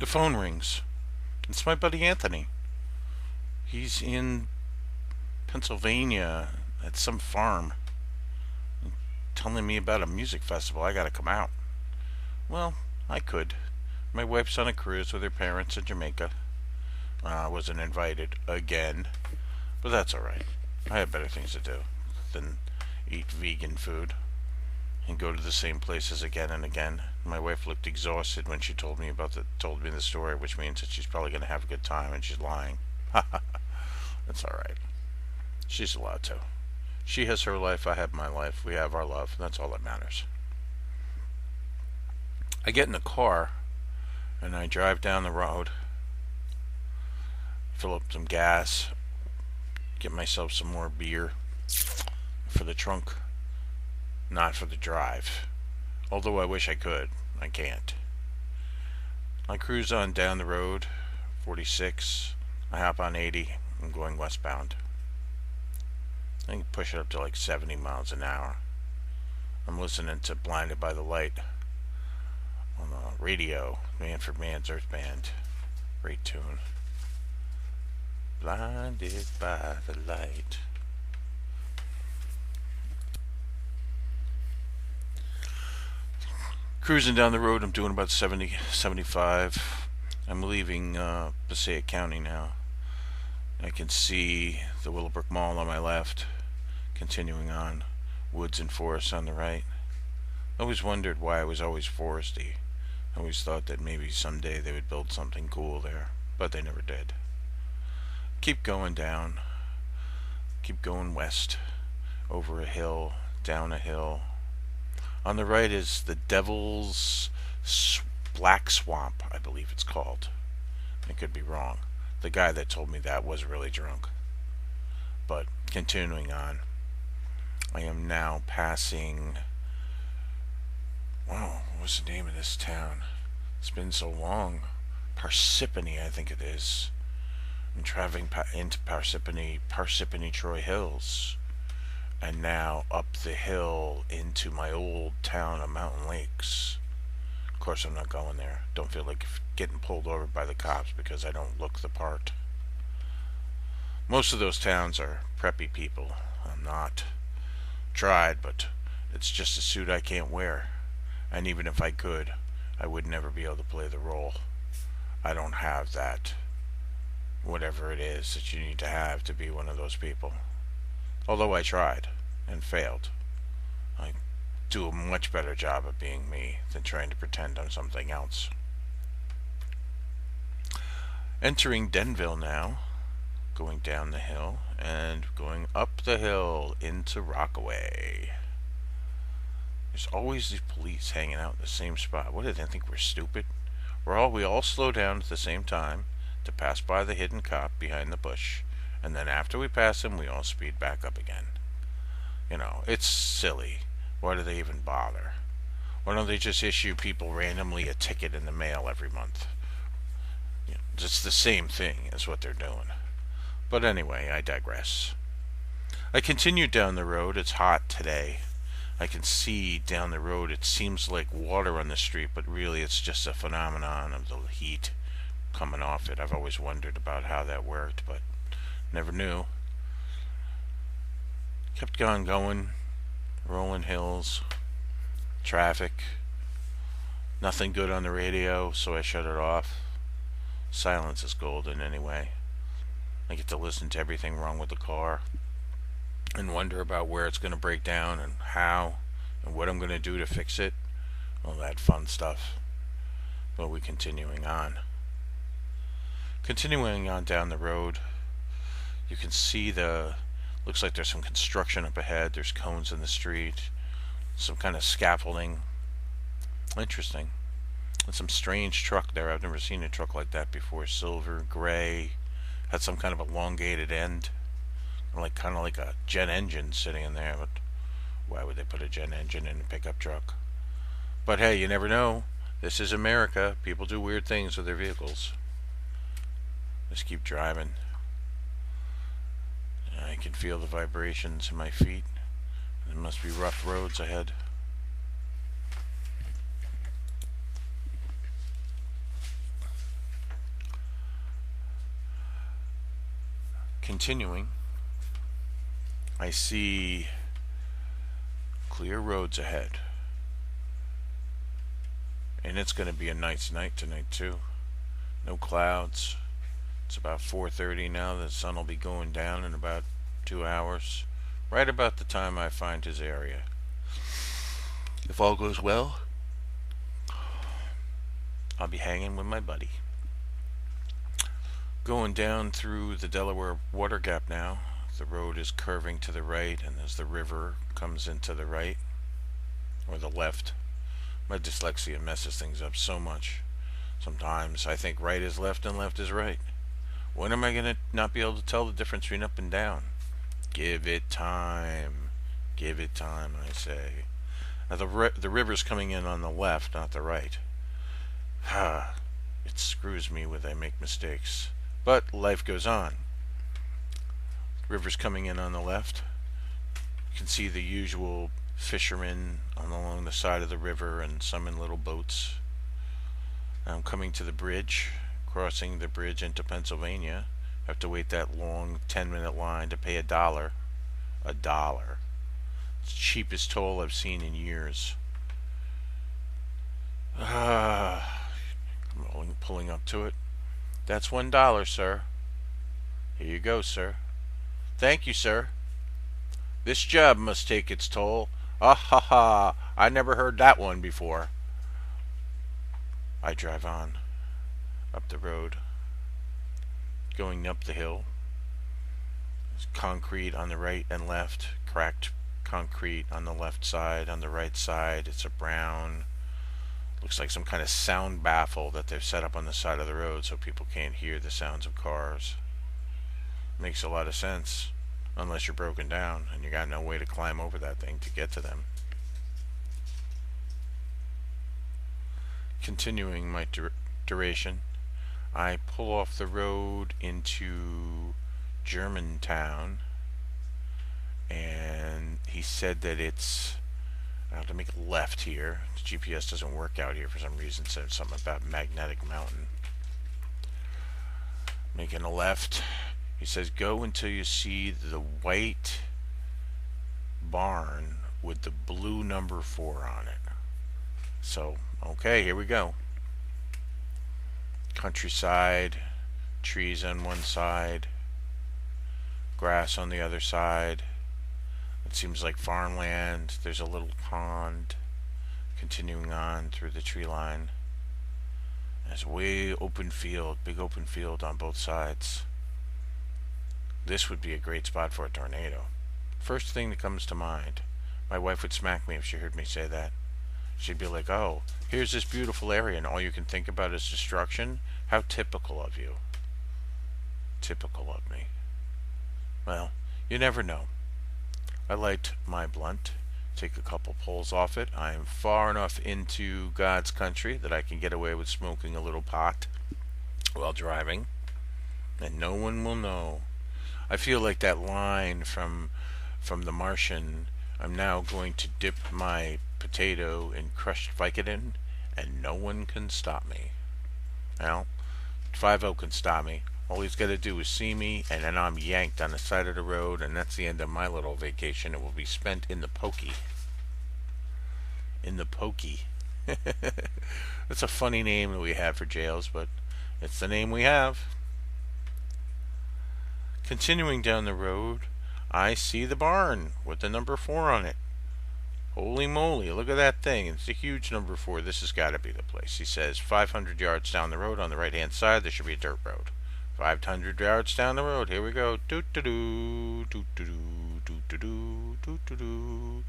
The phone rings. It's my buddy Anthony. He's in Pennsylvania at some farm telling me about a music festival. I gotta come out. Well, I could. My wife's on a cruise with her parents in Jamaica. I wasn't invited again, but that's alright. I have better things to do than eat vegan food and go to the same places again and again. My wife looked exhausted when she told me the story, which means that she's probably going to have a good time, and she's lying. That's all right. She's allowed to. She has her life. I have my life. We have our love. And that's all that matters. I get in the car and I drive down the road, fill up some gas, get myself some more beer for the trunk, not for the drive. Although I wish I could, I can't. I cruise on down the road, 46. I hop on 80. I'm going westbound. I can push it up to like 70 miles an hour. I'm listening to Blinded by the Light on the radio. Manford Mann's Earth Band. Great tune. Blinded by the light. Cruising down the road, I'm doing about 70, 75. I'm leaving Passaic County now. I can see the Willowbrook Mall on my left, continuing on, woods and forests on the right. I always wondered why it was always foresty. I always thought that maybe someday they would build something cool there, but they never did. Keep going down, keep going west, over a hill, down a hill. On the right is the Devil's Black Swamp, I believe it's called. I could be wrong. The guy that told me that was really drunk. But continuing on, I am now passing... Wow, what's the name of this town? It's been so long. Parsippany, I think it is. I'm traveling into Parsippany Troy Hills. And now up the hill into my old town of Mountain Lakes. Of course, I'm not going there. Don't feel like getting pulled over by the cops because I don't look the part. Most of those towns are preppy people. I'm not. Tried, but it's just a suit I can't wear. And even if I could, I would never be able to play the role. I don't have that, whatever it is that you need to have to be one of those people. Although I tried and failed. I do a much better job of being me than trying to pretend I'm something else. Entering Denville now, going down the hill and going up the hill into Rockaway. There's always these police hanging out in the same spot. What do they think, we're stupid? We all slow down at the same time to pass by the hidden cop behind the bush. And then after we pass him, we all speed back up again. You know, it's silly. Why do they even bother? Why don't they just issue people randomly a ticket in the mail every month? You know, it's the same thing as what they're doing. But anyway, I digress. I continue down the road. It's hot today. I can see down the road. It seems like water on the street, but really it's just a phenomenon of the heat coming off it. I've always wondered about how that worked, but never knew. Kept on going, rolling hills, traffic, nothing good on the radio, so I shut it off. Silence is golden anyway. I get to listen to everything wrong with the car and wonder about where it's going to break down and how and what I'm going to do to fix it. All that fun stuff. But we're continuing on. Continuing on down the road, you can see looks like there's some construction up ahead. There's cones in the street, some kind of scaffolding. Interesting. And some strange truck there. I've never seen a truck like that before. Silver, gray, had some kind of elongated end, kind of like a jet engine sitting in there. But why would they put a jet engine in a pickup truck? But hey, you never know. This is America. People do weird things with their vehicles. Just keep driving. I can feel the vibrations in my feet. There must be rough roads ahead. Continuing, I see clear roads ahead. And it's going to be a nice night tonight, too. No clouds. It's about 4:30 now. The sun will be going down in about 2 hours. Right about the time I find his area. If all goes well, I'll be hanging with my buddy. Going down through the Delaware Water Gap now. The road is curving to the right, and as the river comes into the right, or the left, my dyslexia messes things up so much. Sometimes I think right is left and left is right. When am I going to not be able to tell the difference between up and down? Give it time. Give it time, I say. Now the river's coming in on the left, not the right. It screws me when I make mistakes. But life goes on. River's coming in on the left. You can see the usual fishermen along the side of the river and some in little boats. I'm coming to the bridge, crossing the bridge into Pennsylvania. I have to wait that long 10-minute line to pay $1. $1. It's the cheapest toll I've seen in years. I'm pulling up to it. That's $1, sir. Here you go, sir. Thank you, sir. This job must take its toll. Ah ha ha. I never heard that one before. I drive on up the road, going up the hill. There's concrete on the right and left, cracked concrete on the left side. On the right side, it's a brown, looks like some kind of sound baffle that they've set up on the side of the road so people can't hear the sounds of cars. Makes a lot of sense, unless you're broken down and you got no way to climb over that thing to get to them. Continuing my duration, I pull off the road into Germantown, and he said that it's, I have to make a left here. The GPS doesn't work out here for some reason. It said something about Magnetic Mountain. Making a left. He says go until you see the white barn with the blue number 4 on it. So, okay, here we go. Countryside, trees on one side, grass on the other side. It seems like farmland. There's a little pond continuing on through the tree line. There's a way open field, big open field on both sides. This would be a great spot for a tornado. First thing that comes to mind. My wife would smack me if she heard me say that. She'd be like, oh, here's this beautiful area and all you can think about is destruction? How typical of you. Typical of me. Well, you never know. I light my blunt, take a couple pulls off it. I am far enough into God's country that I can get away with smoking a little pot while driving, and no one will know. I feel like that line from The Martian. I'm now going to dip my potato in crushed Vicodin, and no one can stop me. Well, 5-0 can stop me. All he's got to do is see me, and then I'm yanked on the side of the road, and that's the end of my little vacation. It will be spent in the pokey. In the pokey. That's a funny name that we have for jails, but it's the name we have. Continuing down the road, I see the barn with the number 4 on it. Holy moly, look at that thing. It's a huge number 4. This has got to be the place. He says 500 yards down the road on the right hand side, there should be a dirt road. 500 yards down the road, here we go. Doo-doo-doo, doo-doo-doo, doo-doo-doo, doo-doo-doo.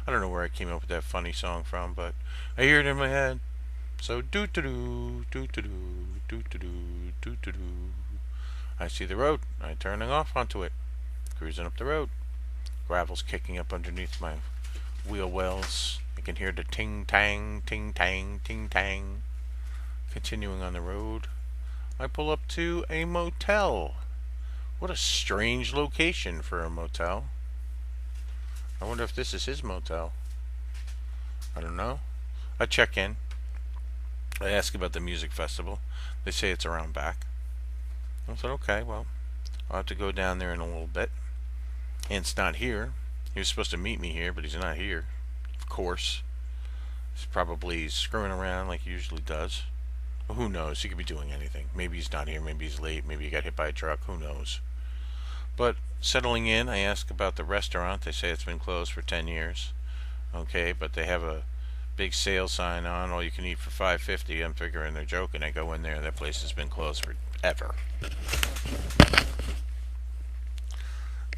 I don't know where I came up with that funny song from, but I hear it in my head. So doo-doo-doo, doo-doo-doo, doo-doo-doo, doo-doo-doo. I see the road. I'm turning off onto it. Cruising up the road. Gravel's kicking up underneath my wheel wells. I can hear the ting-tang, ting-tang, ting-tang. Continuing on the road, I pull up to a motel. What a strange location for a motel. I wonder if this is his motel. I don't know. I check in. I ask about the music festival. They say it's around back. I said, okay, well, I'll have to go down there in a little bit. And it's not here. He was supposed to meet me here, but he's not here. Of course. He's probably screwing around like he usually does. Well, who knows? He could be doing anything. Maybe he's not here. Maybe he's late. Maybe he got hit by a truck. Who knows? But settling in, I ask about the restaurant. They say it's been closed for 10 years. Okay, but they have a big sale sign on, all you can eat for $5.50. I'm figuring they're joking. I go in there, that place has been closed forever.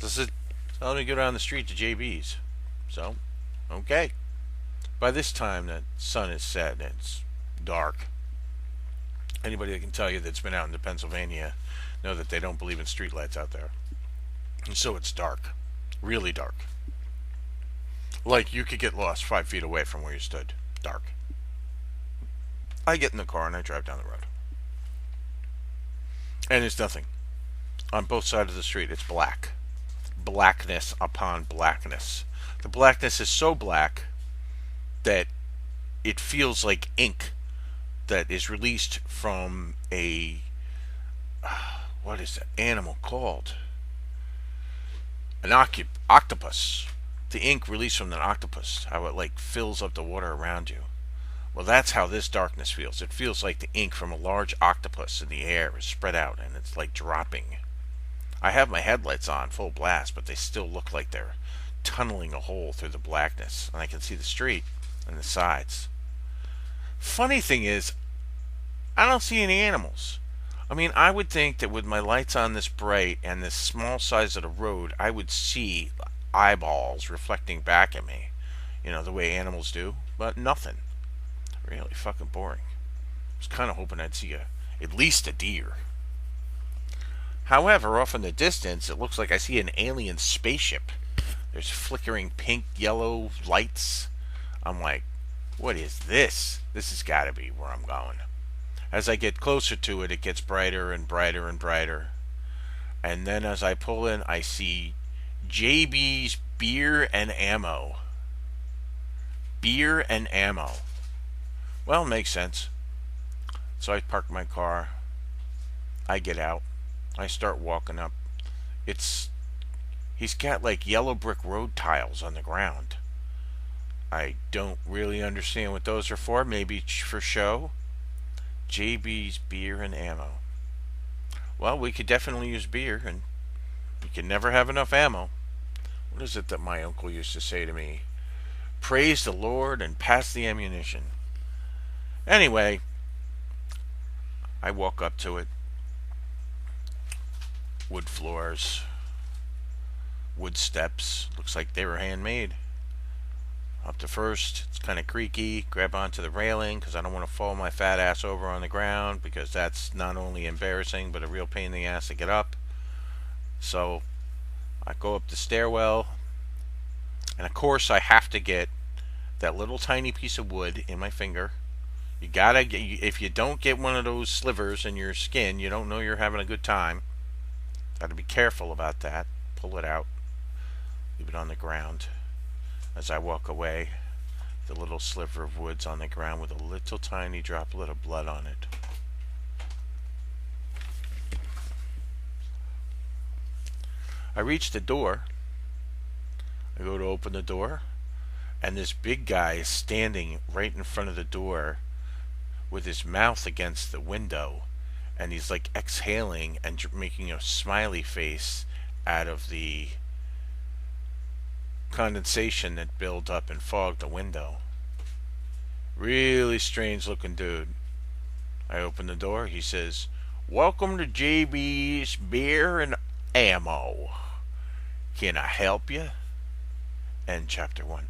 This is telling me to go down the street to JB's. So, okay. By this time, the sun is set and it's dark. Anybody that can tell you that's been out into Pennsylvania know that they don't believe in streetlights out there. And so it's dark. Really dark. Like you could get lost 5 feet away from where you stood. Dark. I get in the car and I drive down the road. And there's nothing. On both sides of the street, it's black. Blackness upon blackness. The blackness is so black that it feels like ink that is released from a what is that animal called? An octopus. The ink released from an octopus, how it like fills up the water around you. Well, that's how this darkness feels. It feels like the ink from a large octopus in the air is spread out and it's like dropping. I have my headlights on full blast, but they still look like they're tunneling a hole through the blackness, and I can see the street and the sides. Funny thing is, I don't see any animals. I mean, I would think that with my lights on this bright and this small size of the road, I would see eyeballs reflecting back at me, you know, the way animals do, but nothing. Really fucking boring. I was kind of hoping I'd see at least a deer. However, off in the distance, it looks like I see an alien spaceship. There's flickering pink, yellow lights. I'm like, what is this? This has got to be where I'm going. As I get closer to it, it gets brighter and brighter and brighter. And then as I pull in, I see JB's Beer and Ammo. Beer and Ammo. Well, makes sense. So I park my car. I get out. I start walking up. He's got like yellow brick road tiles on the ground. I don't really understand what those are for. Maybe for show. JB's Beer and Ammo. Well, we could definitely use beer, and we can never have enough ammo. What is it that my uncle used to say to me? Praise the Lord and pass the ammunition. Anyway, I walk up to it. Wood floors, wood steps. Looks like they were handmade. Up to first, it's kind of creaky. Grab onto the railing because I don't want to fall my fat ass over on the ground, because that's not only embarrassing but a real pain in the ass to get up. So I go up the stairwell, and of course I have to get that little tiny piece of wood in my finger. You gotta get, if you don't get one of those slivers in your skin, you don't know you're having a good time. Gotta be careful about that. Pull it out, leave it on the ground. As I walk away, the little sliver of wood's on the ground with a little tiny droplet of blood on it. I reach the door. I go to open the door, and this big guy is standing right in front of the door with his mouth against the window, and he's like exhaling and making a smiley face out of the condensation that built up and fogged the window. Really strange looking dude. I open the door. He says, "Welcome to JB's Beer and Ammo. Can I help you?" End chapter 1.